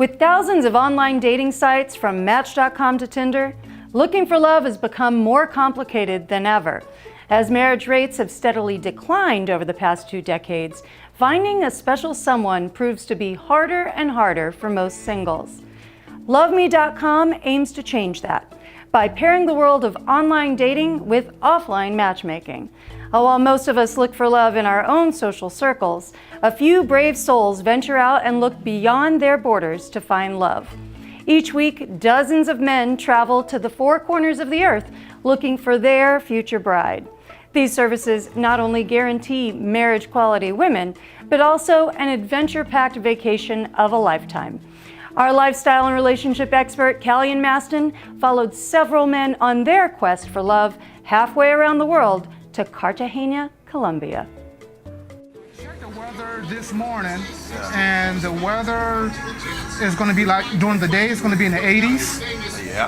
With thousands of online dating sites from Match.com to Tinder, looking for love has become more complicated than ever. As marriage rates have steadily declined over the past 2 decades, finding a special someone proves to be harder and harder for most singles. LoveMe.com aims to change that by pairing the world of online dating with offline matchmaking. While most of us look for love in our own social circles, a few brave souls venture out and look beyond their borders to find love. Each week, dozens of men travel to the 4 corners of the earth looking for their future bride. These services not only guarantee marriage-quality women, but also an adventure-packed vacation of a lifetime. Our lifestyle and relationship expert, Calion Maston, followed several men on their quest for love halfway around the world to Cartagena, Colombia. Check the weather this morning, and the weather is going to be like, during the day it's going to be in the 80s,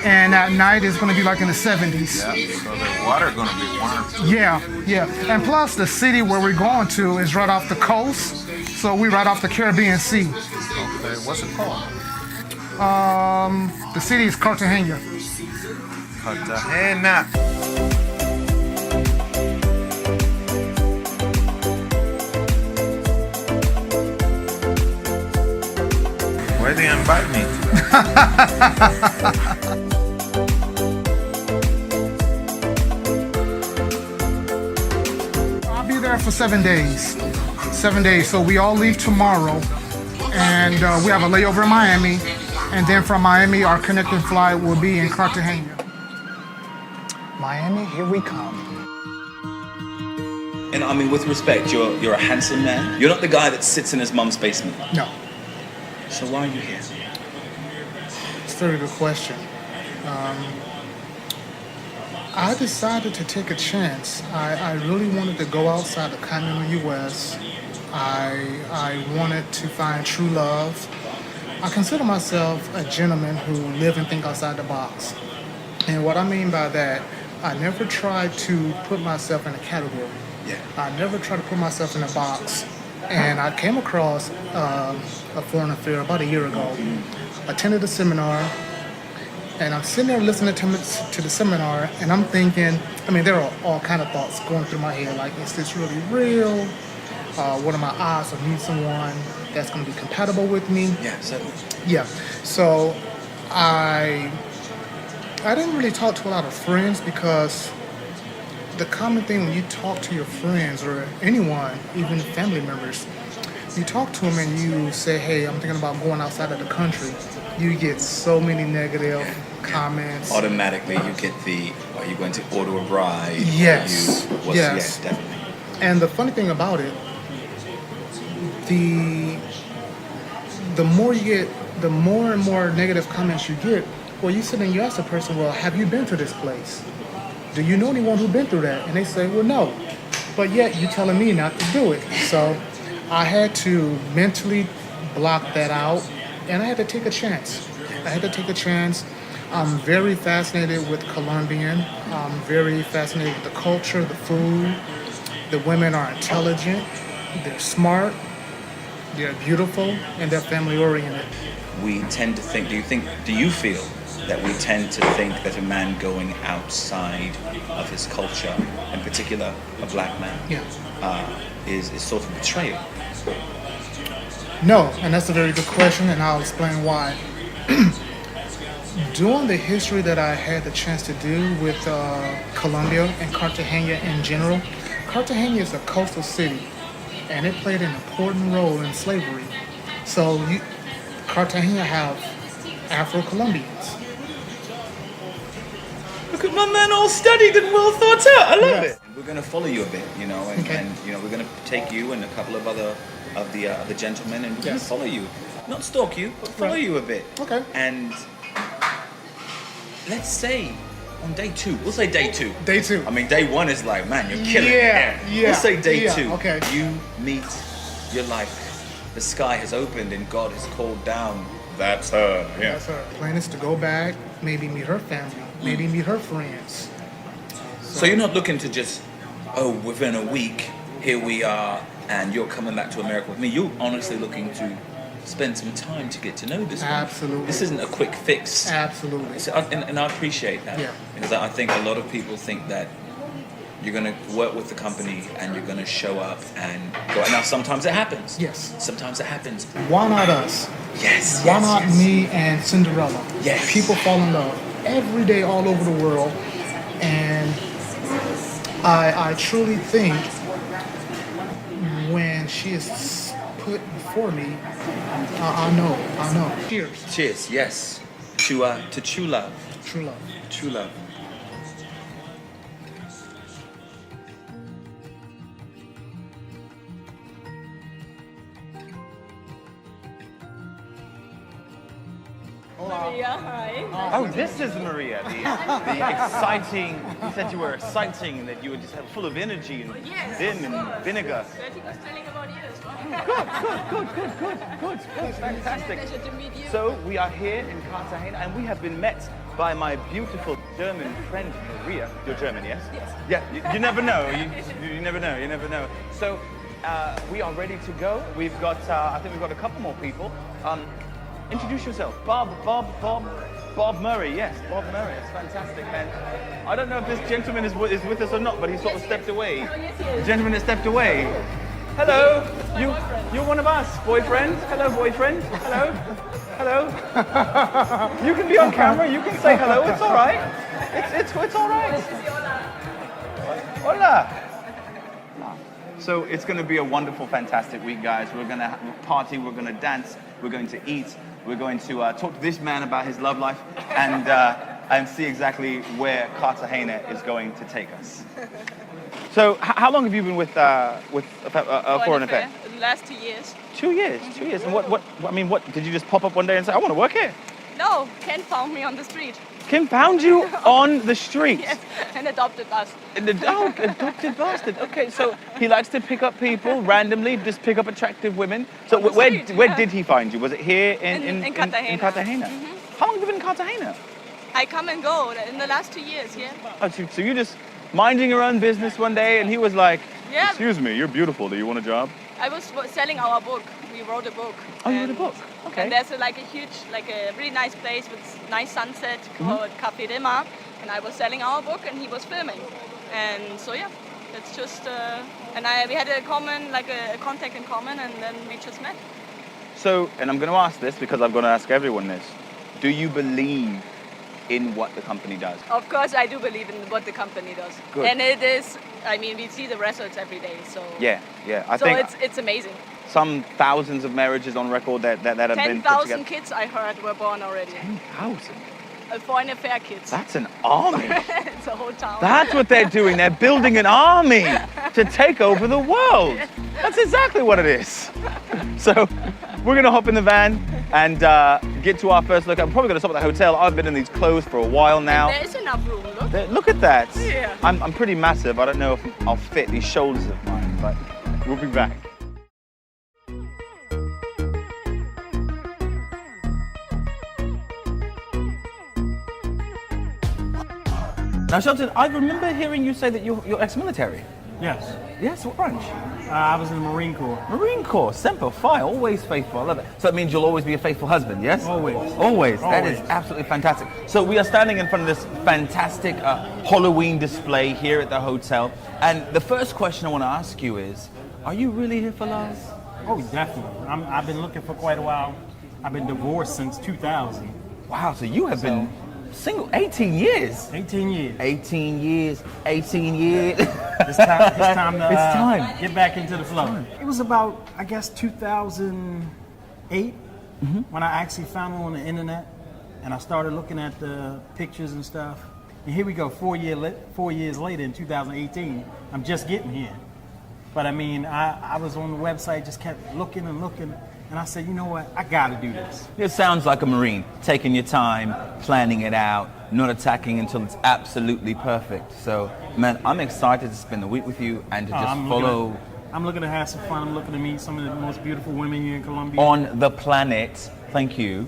and at night it's going to be like in the 70s. Yeah, so the water going to be warm. Yeah, and plus the city where we're going to is right off the coast, so we're right off the Caribbean Sea. Okay, what's it called? The city is Cartagena. Cartagena. Where they invite me? I'll be there for 7 days. 7 days. So we all leave tomorrow, and we have a layover in Miami, and then from Miami, our connecting flight will be in Cartagena. Miami, here we come. And I mean, with respect, you're a handsome man. You're not the guy that sits in his mum's basement. No. So why are you here? It's a very good question. I decided to take a chance. I really wanted to go outside the continental U.S. I wanted to find true love. I consider myself a gentleman who live and think outside the box. And what I mean by that, I never tried to put myself in a category. Yeah. I never tried to put myself in a box. And I came across a foreign affair about a year ago. Attended a seminar, and I'm sitting there listening to the seminar, and I'm thinking, I mean, there are all kind of thoughts going through my head, like, is this really real? What are my odds of meeting someone that's going to be compatible with me? Yeah, certainly. Yeah. So I didn't really talk to a lot of friends, because the common thing when you talk to your friends or anyone, even family members, you talk to them and you say, hey, I'm thinking about going outside of the country. You get so many negative comments. Automatically, you get are you going to order a bride? Yes. Yes. Yes, definitely. And the funny thing about it, the more you get, the more and more negative comments you get. Well, you sit and you ask the person, well, have you been to this place? Do you know anyone who's been through that? And they say, well, no. But yet you're telling me not to do it. So I had to mentally block that out, and I had to take a chance. I'm very fascinated with Colombian. I'm very fascinated with the culture, the food. The women are intelligent, they're smart, they're beautiful, and they're family oriented. We tend to think, do you feel that we tend to think that a man going outside of his culture, in particular a black man, is sort of betrayal? No, and that's a very good question, and I'll explain why. During the history that I had the chance to do with Colombia and Cartagena in general, Cartagena is a coastal city, and it played an important role in slavery. So Cartagena have Afro-Colombians. Look at my man, all studied and well thought out. I love it. We're going to follow you a bit, and we're going to take you and a couple of other gentlemen, and we're going to follow you, not stalk you, but follow you a bit. Okay. And let's say on day 2, we'll say day 2. Day 2. I mean, day 1 is like, man, you're killing it. Yeah. We'll say day 2. Okay. You meet, you're like, the sky has opened and God has called down. That's her. Yeah. That's her. Plan is to go back, maybe meet her family, maybe meet her friends. So you're not looking to just, within a week, here we are, and you're coming back to America with me. You're honestly looking to spend some time to get to know this woman. Absolutely. This isn't a quick fix. Absolutely. So, and I appreciate that. Yeah. Because I think a lot of people think that you're going to work with the company and you're going to show up and go. Now, sometimes it happens. Yes. Sometimes it happens. Why not us? Yes. Why not me and Cinderella? Yes. People fall in love every day all over the world. And I truly think when she is put before me, I know. Cheers. Cheers. Yes. To true love. True love. True love. Maria, hi. Oh, this is Maria, the exciting. You said you were exciting and that you were just full of energy and vim and vinegar. Bertie was telling about you as well. Good, fantastic. Pleasure to meet you. So we are here in Cartagena and we have been met by my beautiful German friend Maria. You're German, yes? Yes. Yeah, you never know. You never know. You never know. So we are ready to go. We've got, I think we've got a couple more people. Introduce yourself. Bob Murray. Yes, Bob Murray. It's fantastic, man. I don't know if this gentleman is with us or not, but he sort of stepped away. Oh, yes, he is. The gentleman that stepped away. Hello. my boyfriend. You're one of us. Boyfriend. Hello, boyfriend. Hello. You can be on camera. You can say hello. It's all right. It's all right. Hola. So it's going to be a wonderful, fantastic week, guys. We're going to party. We're going to dance. We're going to eat. We're going to talk to this man about his love life and see exactly where Cartagena is going to take us. So, how long have you been with a foreign affair? The last 2 years. 2 years. 2 years. And what did you just pop up one day and say, I want to work here? No, Ken found me on the street. Kim found you on the street. Yes, and adopted us. Adopted bastard. Okay, so he likes to pick up people randomly, just pick up attractive women. So On the where street, did he find you? Was it here In Cartagena. In Cartagena? How long have you been in Cartagena? I come and go in the last 2 years, yeah. Oh, so you just minding your own business one day, and he was like, Yeah. "Excuse me, you're beautiful. Do you want a job?" I was selling our book. We wrote a book. Oh, you wrote a book? Okay. And there's a really nice place with nice sunset called Café de Mar. And I was selling our book and he was filming. And so yeah, that's just, we had a contact in common and then we just met. So, and I'm going to ask this because I've got to ask everyone this. Do you believe in what the company does? Of course I do believe in what the company does. Good. And it is, we see the results every day. So Yeah. I so think it's amazing. some thousands of marriages on record that have been put 10,000 together. kids I heard were born already. 10,000? Foreign affair kids. That's an army. It's a whole town. That's what they're doing. They're building an army to take over the world. That's exactly what it is. So we're going to hop in the van and get to our first look. I'm probably going to stop at the hotel. I've been in these clothes for a while now. There is enough room, look. Look at that. Yeah. I'm pretty massive. I don't know if I'll fit these shoulders of mine, but we'll be back. Now, Shelton, I remember hearing you say that you're ex-military. Yes. Yes, what branch? I was in the Marine Corps. Marine Corps, Semper Fi, always faithful. I love it. So that means you'll always be a faithful husband, yes? Always. Always. That is Always. absolutely fantastic. So we are standing in front of this fantastic Halloween display here at the hotel. And the first question I want to ask you is, are you really here for love? Oh, definitely. I've been looking for quite a while. I've been divorced since 2000. Wow, so you have been single 18 years. 18 years. 18 years. 18 years. It's time to It's time. get back into the flow. It was about, I guess, 2008 when I actually found her on the internet and I started looking at the pictures and stuff. And here we go, 4 years later in 2018, I'm just getting here. But I was on the website, just kept looking and looking. And I said, you know what, I gotta do this. It sounds like a Marine, taking your time, planning it out, not attacking until it's absolutely perfect. So, man, I'm excited to spend the week with you and to just follow. I'm looking to have some fun. I'm looking to meet some of the most beautiful women here in Colombia. On the planet. Thank you.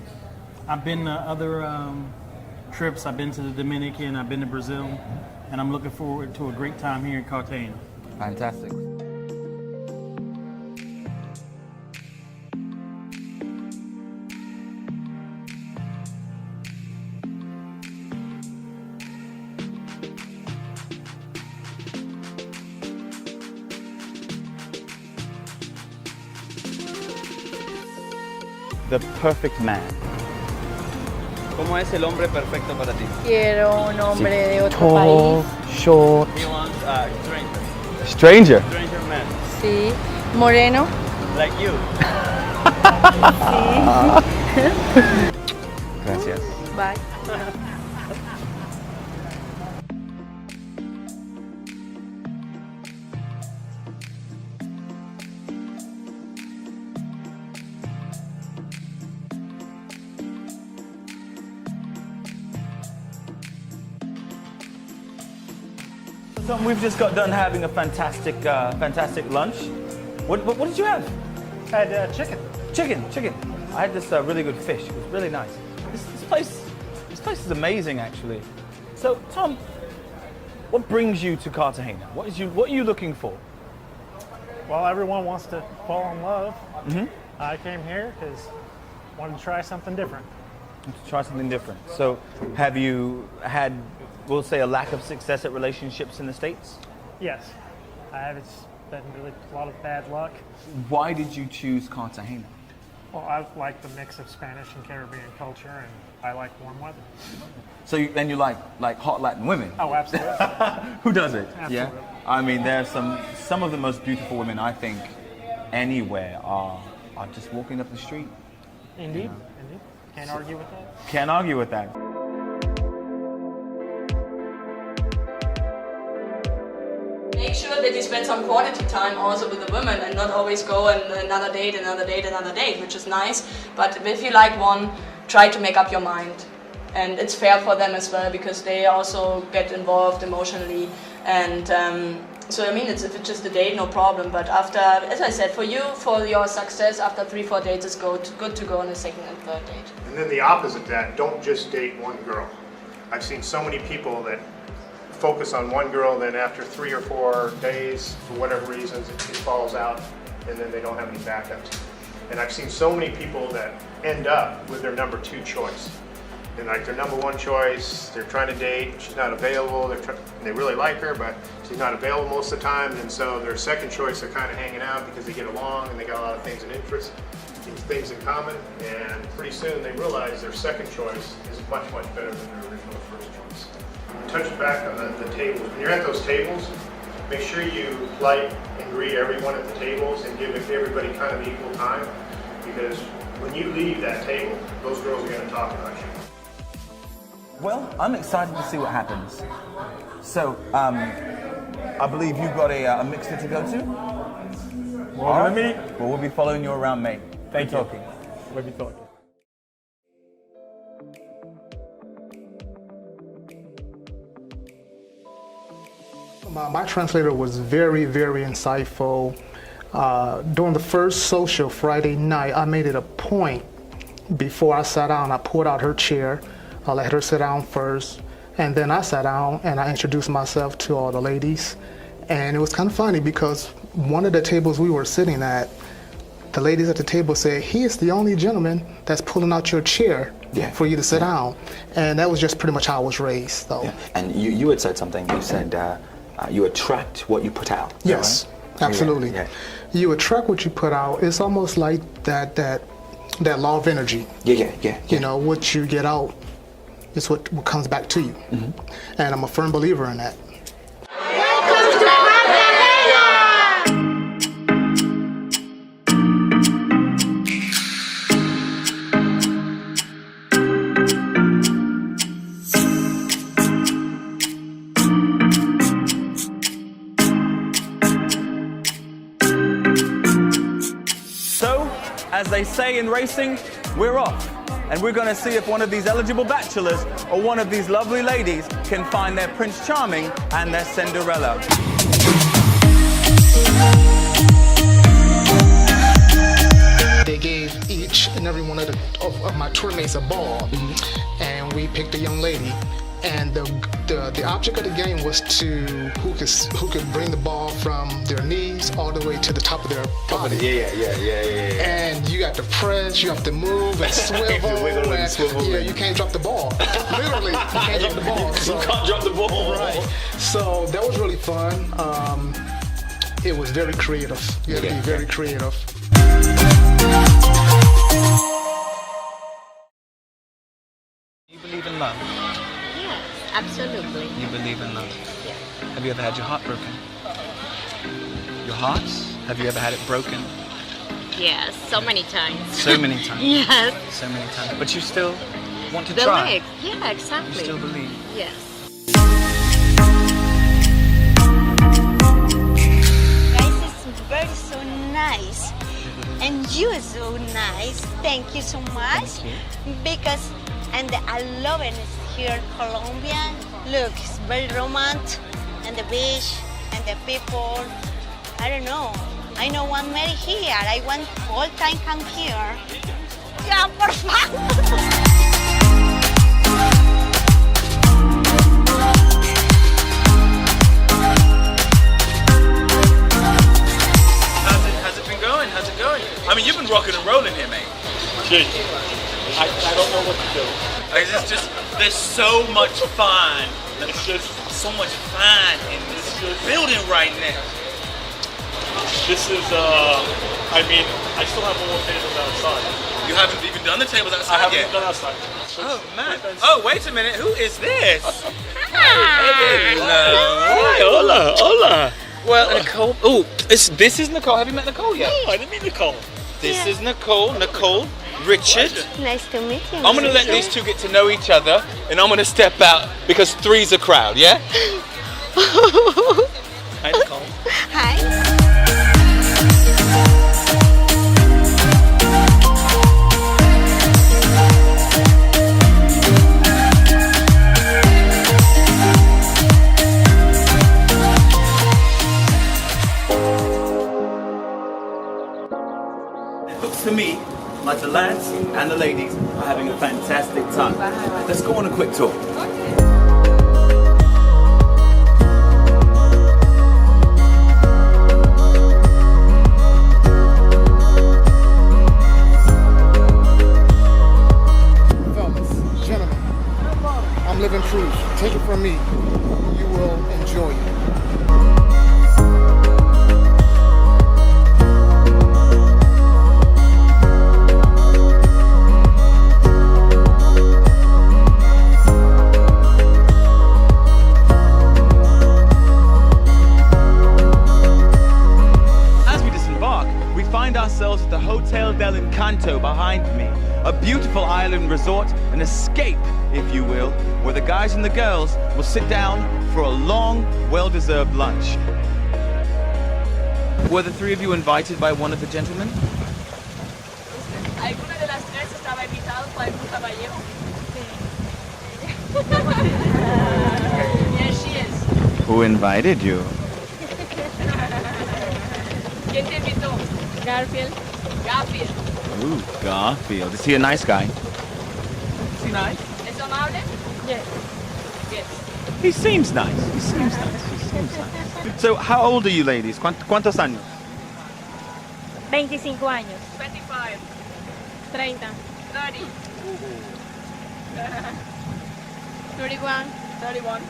I've been to other trips. I've been to the Dominican, I've been to Brazil, and I'm looking forward to a great time here in Cartagena. Fantastic. the perfect man? ¿Cómo es el hombre perfecto para ti? Quiero un hombre de otro Tall, país. short, He wants stranger. stranger. Stranger man. Sí. Moreno. Like you. Gracias. Bye. So we've just got done having a fantastic lunch. What did you have? I had chicken. Chicken. I had this really good fish. It was really nice. This place is amazing, actually. So, Tom, what brings you to Cartagena? What are you looking for? Well, everyone wants to fall in love. I came here because I wanted to try something different. To try something different. So, have you had, we'll say, a lack of success at relationships in the States? Yes, I have. It's been really a lot of bad luck. Why did you choose Cartagena? Well, I like the mix of Spanish and Caribbean culture, and I like warm weather. So then you like hot Latin women? Oh, absolutely. Who doesn't? Absolutely. Yeah. I mean, there are some of the most beautiful women I think anywhere are just walking up the street. Indeed. Can't argue with that. Can't argue with that. Make sure that you spend some quality time also with the women and not always go and another date, which is nice. But if you like one, try to make up your mind. And it's fair for them as well because they also get involved emotionally. And so I mean, if it's just a date, no problem. But after, as I said, for your success, after 3-4 dates, it's good to go on a second and third date. And then the opposite of that, don't just date one girl. I've seen so many people that focus on one girl, then after 3 or 4 days, for whatever reasons, it falls out, and then they don't have any backups. And I've seen so many people that end up with their number 2 choice. And like their number 1 choice, they're trying to date, she's not available, they really like her, but she's not available most of the time, and so their second choice are kind of hanging out because they get along and they got a lot of things things in common, and pretty soon they realize their second choice is much, much better than their original first choice. Touch back on the tables. When you're at those tables, make sure you like and greet everyone at the tables and give everybody kind of equal time, because when you leave that table, those girls are going to talk about you. Well, I'm excited to see what happens. So, I believe you've got a mixer to go to? All right. Well, we'll be following you around, mate. Thank you. Talking. We'll be talking. My translator was very, very insightful. During the first social Friday night, I made it a point before I sat down, I pulled out her chair. I let her sit down first, and then I sat down and I introduced myself to all the ladies. And it was kind of funny because one of the tables we were sitting at, the ladies at the table said, he is the only gentleman that's pulling out your chair for you to sit down. And that was just pretty much how I was raised, though. Yeah. And you had said something, you said you attract what you put out. Yes, right? absolutely. Yeah. You attract what you put out. It's almost like that law of energy. Yeah. You know, what you get out is what comes back to you. Mm-hmm. And I'm a firm believer in that. So, as they say in racing, we're off. And we're going to see if one of these eligible bachelors or one of these lovely ladies can find their Prince Charming and their Cinderella. They gave each and every one of my tour mates a ball, and we picked a young lady. And the object of the game was to who could bring the ball from their knees all the way to the top of their body. Yeah. And you got to press, you have to move and swivel. You can't drop the ball. Literally, you can't drop the ball. So, you can't drop the ball. Right. So that was really fun. It was very creative. You had to be very creative. believe in love? Yes, absolutely. You believe in love? Yes. Have you ever had your heart broken? Your heart? Have you ever had it broken? Yes, so many times. So many times? Yes. So many times. But you still want to The try? legs. Yeah, exactly. You still believe? Yes. Guys, it's very so nice. And you are so nice. Thank you so much. Because, and I love it here, Colombian. Look, it's very romantic. And the beach, and the people. I don't know. I don't want marry here. I want all time come here. Yeah, por favor. How's it been going? How's it going? I mean, you've been rocking and rolling here, mate. I don't know what to do. It's just, there's so much fun. It's just so much fun in this building right now. This is, I mean, I still have more tables outside. You haven't even done the tables outside I haven't yet? even done outside. Oh, man. Oh, wait a minute. Who is this? Hi. Hello. Hola, hola. Well, Nicole. Oh, this is Nicole. Have you met Nicole yet? No, I didn't meet Nicole. This is Nicole. Nicole, Richard. Nice to meet you. I'm going to let these two get to know each other, and I'm going to step out because three's a crowd, yeah? Hi, Nicole. Hi. Looks to me like the lads and the ladies are having a fantastic time. Let's go on a quick tour. Fellas, gentlemen, I'm living proof. Take it from me. You will enjoy it. Ourselves at the Hotel del Encanto behind me, a beautiful island resort, an escape, if you will, where the guys and the girls will sit down for a long, well-deserved lunch. Were the three of you invited by one of the gentlemen? ¿Alguna de las tres estaba invitado por algún caballero? Yes, she is. Who invited you? ¿Quién te invitó? Garfield. Garfield. Ooh, Garfield. Is he a nice guy? Is he nice? ¿Es amable? Yes. Yes. He seems nice. He seems nice. He seems nice. So, how old are you ladies? ¿Cuántos años? 25 años. 25. 30. 30. 31. 31.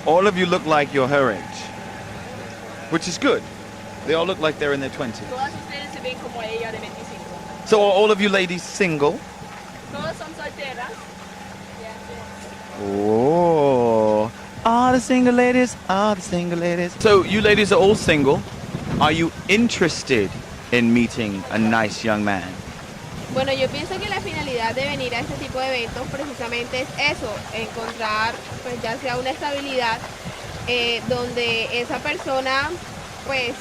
All of you look like you're her age, which is good. They all look like they're in their 20s. Todas ustedes se ven como ella de 25. So are all of you ladies single? Todas son solteras. Oh, all the single ladies, all the single ladies. So you ladies are all single. Are you interested in meeting a nice young man? Bueno, yo pienso que la finalidad de venir a este tipo de eventos precisamente es eso, encontrar pues ya sea una estabilidad donde esa persona pues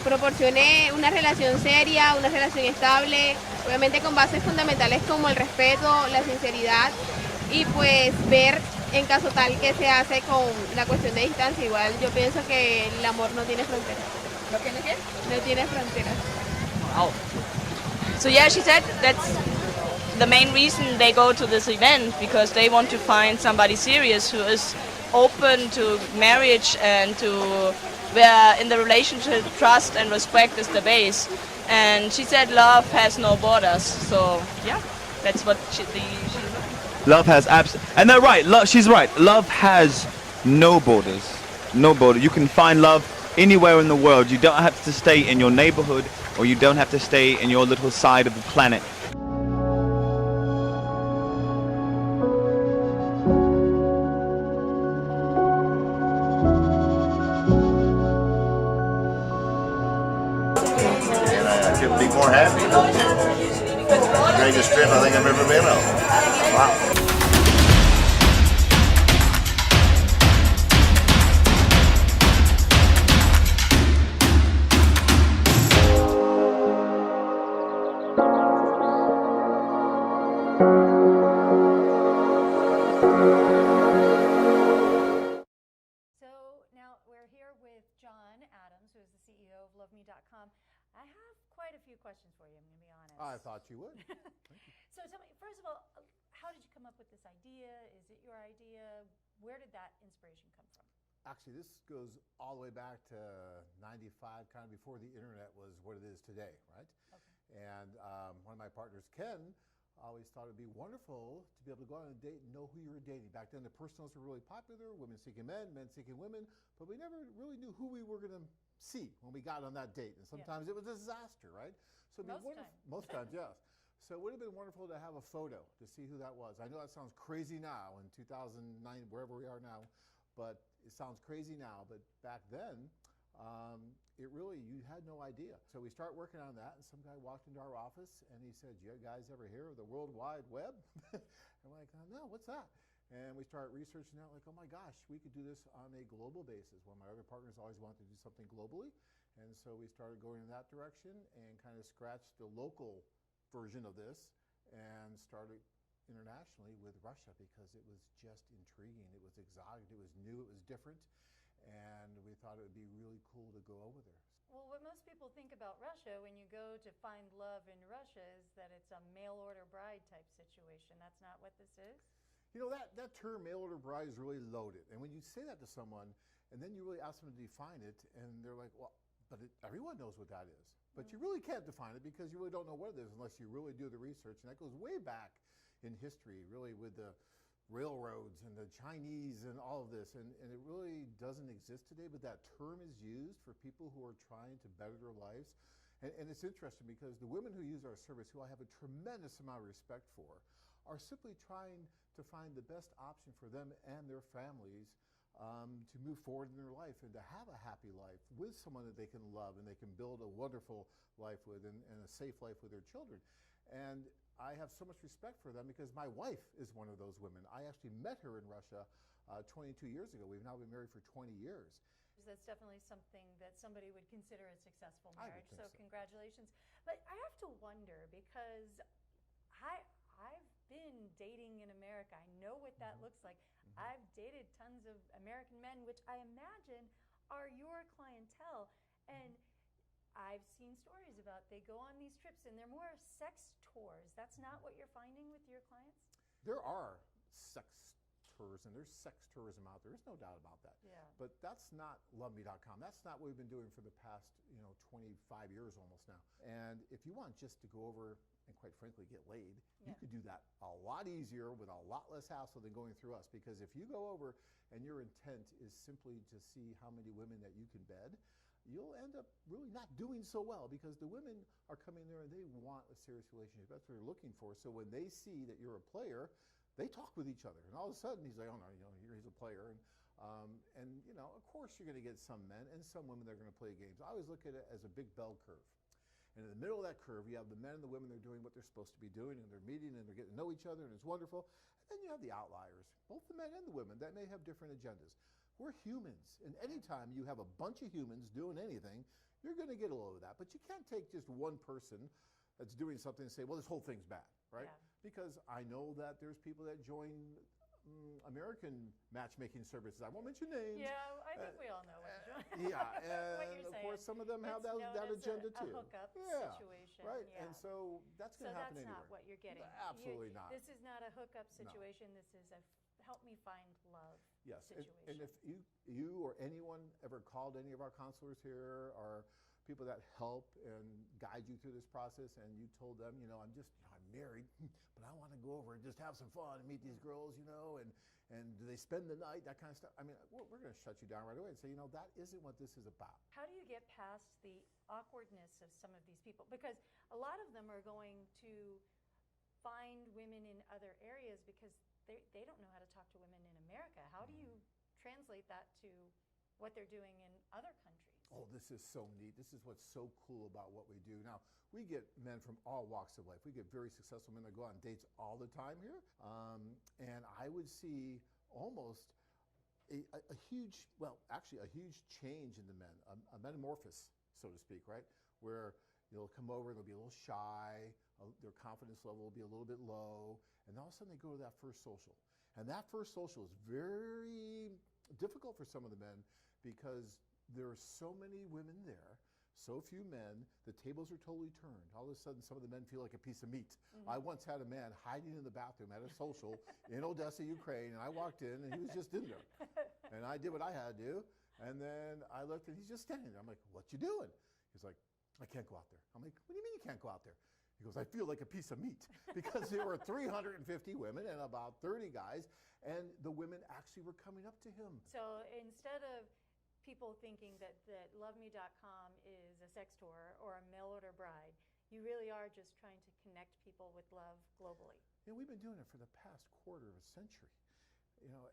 proporcione una relación seria, una relación estable, obviamente con bases fundamentales como el respeto, la sinceridad y pues ver en caso tal que se hace con la cuestión de distancia. Igual yo pienso que el amor no tiene fronteras. ¿No tiene qué? No tiene fronteras. Wow. So yeah, she said that's the main reason they go to this event, because they want to find somebody serious who is open to marriage and to where in the relationship trust and respect is the base. And she said love has no borders. So yeah, that's what she's Love has and they're right. She's right. Love has no borders. No border. You can find love anywhere in the world. You don't have to stay in your neighborhood, or you don't have to stay in your little side of the planet. more happy. Greatest trip I think I've ever been on. Wow. I have quite a few questions for you, I'm going to be honest. I thought you would. So tell me, first of all, how did you come up with this idea? Is it your idea? Where did that inspiration come from? Actually, this goes all the way back to 95, kind of before the internet was what it is today, right? Okay. And one of my partners, Ken, always thought it'd be wonderful to be able to go on a date and know who you were dating. Back then, the personals were really popular, women seeking men seeking women, but we never really knew who we were going to see when we got on that date, and sometimes it was a disaster, right? So most times, yes. So it would have been wonderful to have a photo to see who that was. I know that sounds crazy now in 2009, wherever we are now, but it sounds crazy now. But back then, you had no idea. So we start working on that, and some guy walked into our office and he said, "You guys ever hear of the World Wide Web?" I'm like, "No, what's that?" And we start researching out, like, oh my gosh, we could do this on a global basis. One of my other partners always wanted to do something globally. And so we started going in that direction and kind of scratched the local version of this and started internationally with Russia because it was just intriguing. It was exotic, it was new, it was different. And we thought it would be really cool to go over there. Well, what most people think about Russia when you go to find love in Russia is that it's a mail order bride type situation. That's not what this is? You know, that term mail order bride is really loaded. And when you say that to someone, and then you really ask them to define it, and they're like, well, but everyone knows what that is. But you really can't define it because you really don't know what it is unless you really do the research. And that goes way back in history, really, with the railroads and the Chinese and all of this. And it really doesn't exist today, but that term is used for people who are trying to better their lives. And it's interesting because the women who use our service, who I have a tremendous amount of respect for, are simply trying to find the best option for them and their families to move forward in their life and to have a happy life with someone that they can love and they can build a wonderful life with and a safe life with their children. And I have so much respect for them because my wife is one of those women. I actually met her in Russia 22 years ago. We've now been married for 20 years. That's definitely something that somebody would consider a successful marriage. So congratulations. But I have to wonder because I've been dating in America. I know what that looks like. I've dated tons of American men, which I imagine are your clientele. And I've seen stories about they go on these trips and they're more sex tours. That's not what you're finding with your clients? There are sex tours and there's sex tourism out there. There's no doubt about that. Yeah. But that's not loveme.com. That's not what we've been doing for the past 25 years almost now. And if you want just to go over and quite frankly get laid, you could do that a lot easier with a lot less hassle than going through us. Because if you go over and your intent is simply to see how many women that you can bed, you'll end up really not doing so well because the women are coming there and they want a serious relationship. That's what they're looking for. So when they see that you're a player, they talk with each other. And all of a sudden he's like, oh no, he's a player. And of course you're going to get some men and some women that are going to play games. I always look at it as a big bell curve. And in the middle of that curve, you have the men and the women that are doing what they're supposed to be doing, and they're meeting and they're getting to know each other, and it's wonderful. And then you have the outliers, both the men and the women, that may have different agendas. We're humans, and anytime you have a bunch of humans doing anything, you're going to get a load of that. But you can't take just one person that's doing something and say, well, this whole thing's bad, right? Yeah. Because I know that there's people that join American matchmaking services. I won't mention names. Yeah, I think we all know what you're Yeah, and of course some of them have that agenda too. A hookup situation. Right, yeah. and so that's going to happen anywhere. So that's not what you're getting. Absolutely not. This is not a hookup situation. No. This is a help me find love situation. And if you or anyone ever called any of our counselors here or people that help and guide you through this process and you told them, I'm married, but I want to go over and just have some fun and meet these girls, and do they spend the night, that kind of stuff. I mean, we're going to shut you down right away and say, that isn't what this is about. How do you get past the awkwardness of some of these people? Because a lot of them are going to find women in other areas because they don't know how to talk to women in America. How do you translate that to what they're doing in other countries? Oh, this is so neat. This is what's so cool about what we do. Now, we get men from all walks of life. We get very successful men that go on dates all the time here. And I would see almost a huge, well, actually a huge change in the men, a metamorphosis, so to speak, right? Where they'll come over and they'll be a little shy, their confidence level will be a little bit low, and all of a sudden they go to that first social. And that first social is very difficult for some of the men because there are so many women there, so few men, the tables are totally turned. All of a sudden, some of the men feel like a piece of meat. Mhm. I once had a man hiding in the bathroom at a social in Odessa, Ukraine, and I walked in and he was just in there. And I did what I had to do, and then I looked and he's just standing there. I'm like, what you doing? He's like, I can't go out there. I'm like, what do you mean you can't go out there? He goes, I feel like a piece of meat, because there were 350 women and about 30 guys, and the women actually were coming up to him. So instead of people thinking that LoveMe.com is a sex tour or a mail order bride, you really are just trying to connect people with love globally. Yeah, we've been doing it for the past quarter of a century,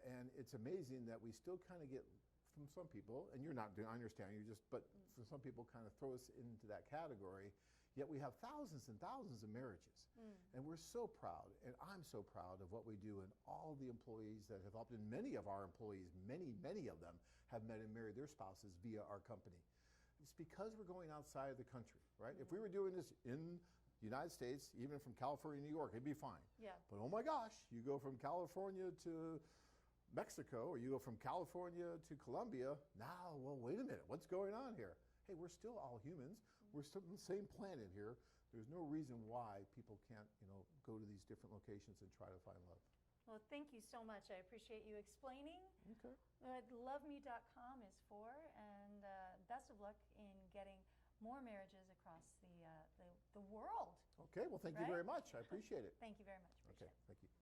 and it's amazing that we still kind of get, from some people, and you're not doing, I understand, but for some people kind of throw us into that category, yet we have thousands and thousands of marriages. And we're so proud, and I'm so proud of what we do, and all the employees that have helped, and many of our employees, many of them have met and married their spouses via our company. It's because we're going outside of the country, right? If we were doing this in the United States, even from California, New York, it'd be fine. Yeah. But oh my gosh, you go from California to Mexico, or you go from California to Colombia, now, well, wait a minute, what's going on here? Hey, we're still all humans. We're still on the same planet here. There's no reason why people can't, go to these different locations and try to find love. Well, thank you so much. I appreciate you explaining Okay. what LoveMe.com is for, and best of luck in getting more marriages across the world. Okay, well, thank you Right? very much. I appreciate it. Thank you very much. Appreciate Okay, thank you.